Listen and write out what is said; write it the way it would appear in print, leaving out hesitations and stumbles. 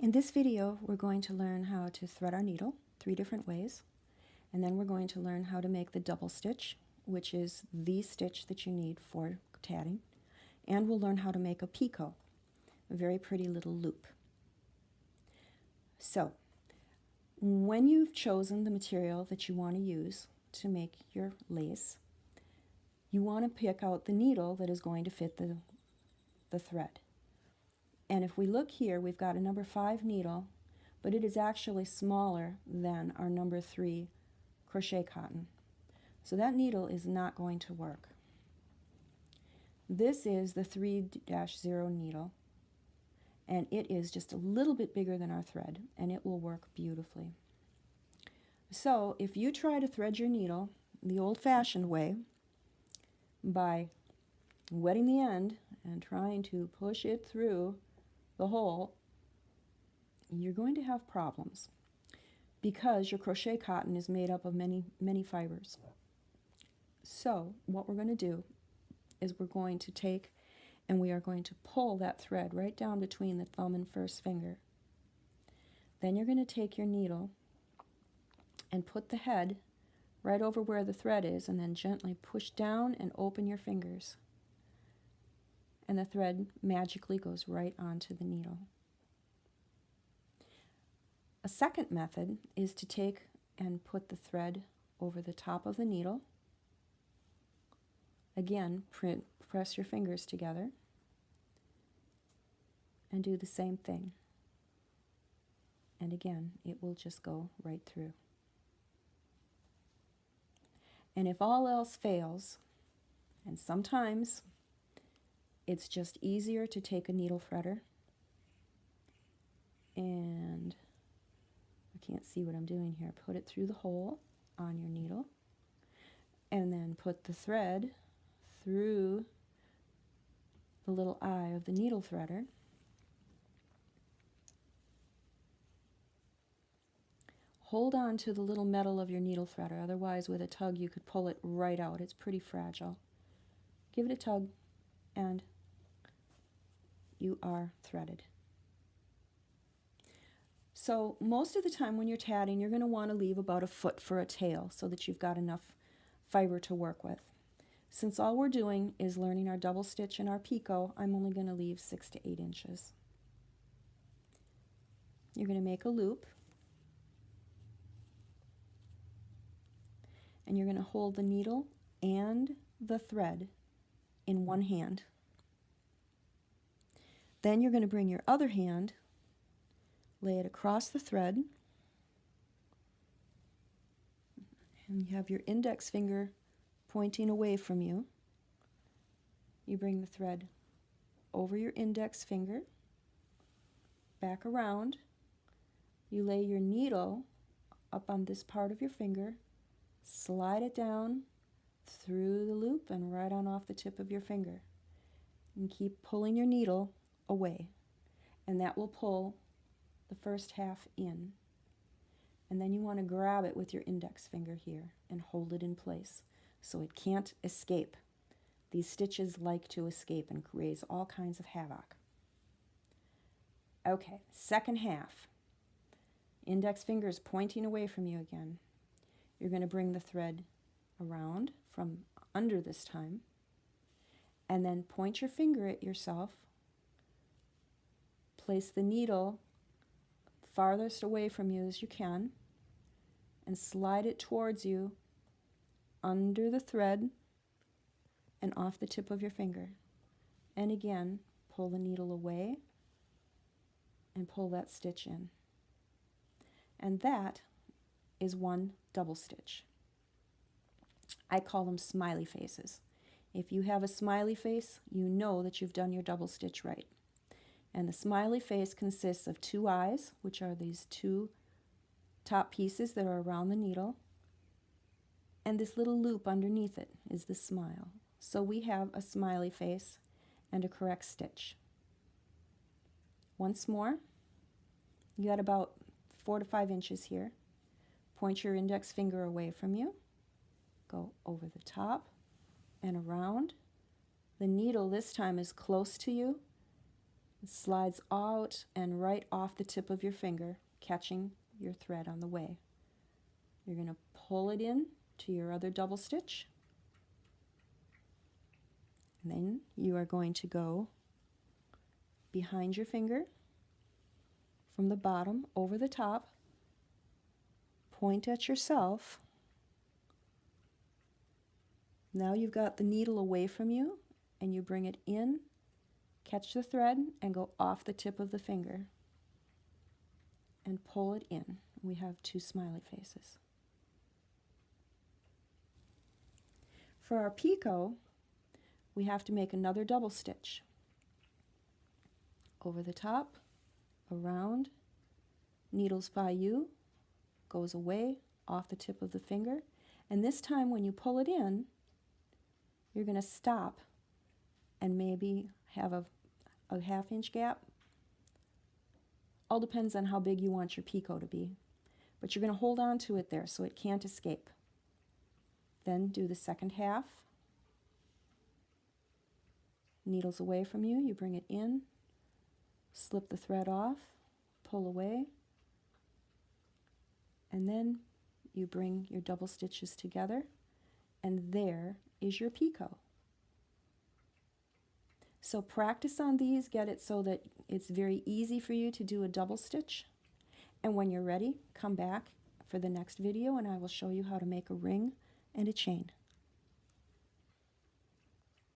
In this video, we're going to learn how to thread our needle 3 different ways, and then we're going to learn how to make the double stitch, which is the stitch that you need for tatting, and we'll learn how to make a picot, a very pretty little loop. So, when you've chosen the material that you want to use to make your lace, you want to pick out the needle that is going to fit the thread. And if we look here, we've got a number 5 needle, but it is actually smaller than our number 3 crochet cotton. So that needle is not going to work. This is the 3-0 needle, and it is just a little bit bigger than our thread, and it will work beautifully. So if you try to thread your needle the old-fashioned way by wetting the end and trying to push it through the hole, you're going to have problems because your crochet cotton is made up of many fibers. So what we're going to do is we're going to take and we are going to pull that thread right down between the thumb and first finger. Then you're going to take your needle and put the head right over where the thread is, and then gently push down and open your fingers. And the thread magically goes right onto the needle. A second method is to take and put the thread over the top of the needle. Again, press your fingers together and do the same thing. And again, it will just go right through. And if all else fails, and sometimes it's just easier to take a needle threader, and I can't see what I'm doing here, put it through the hole on your needle, and then put the thread through the little eye of the needle threader. Hold on to the little metal of your needle threader, otherwise with a tug you could pull it right out. It's pretty fragile. Give it a tug and you are threaded. So most of the time when you're tatting, you're going to want to leave about a foot for a tail so that you've got enough fiber to work with. Since all we're doing is learning our double stitch and our picot, I'm only going to leave 6 to 8 inches. You're going to make a loop, and you're going to hold the needle and the thread in one hand. Then you're going to bring your other hand, lay it across the thread, and you have your index finger pointing away from you. You bring the thread over your index finger, back around. You lay your needle up on this part of your finger, slide it down through the loop and right on off the tip of your finger. And keep pulling your needle away, and that will pull the first half in. And then you want to grab it with your index finger here and hold it in place so it can't escape. These stitches like to escape and raise all kinds of havoc. Okay, second half. Index finger is pointing away from you again. You're going to bring the thread around from under this time, and then point your finger at yourself. Place the needle farthest away from you as you can, and slide it towards you under the thread and off the tip of your finger. And again, pull the needle away and pull that stitch in. And that is one double stitch. I call them smiley faces. If you have a smiley face, you know that you've done your double stitch right. And the smiley face consists of 2 eyes, which are these 2 top pieces that are around the needle, and this little loop underneath it is the smile. So we have a smiley face and a correct stitch. Once more, you got about 4 to 5 inches here. Point your index finger away from you, go over the top and around. The needle this time is close to you, It slides out and right off the tip of your finger, catching your thread on the way. You're going to pull it in to your other double stitch, and then you are going to go behind your finger from the bottom over the top, point at yourself. Now you've got the needle away from you, and you bring it in, catch the thread, and go off the tip of the finger and pull it in. We have two smiley faces. For our picot, we have to make another double stitch. Over the top, around, needles by you, goes away, off the tip of the finger, and this time when you pull it in, you're going to stop and maybe have a half-inch gap. All depends on how big you want your picot to be, but you're going to hold on to it there so it can't escape. Then do the second half. Needles away from you, you bring it in, slip the thread off, pull away, and then you bring your double stitches together, and there is your picot. So practice on these, get it so that it's very easy for you to do a double stitch, and when you're ready, come back for the next video and I will show you how to make a ring and a chain.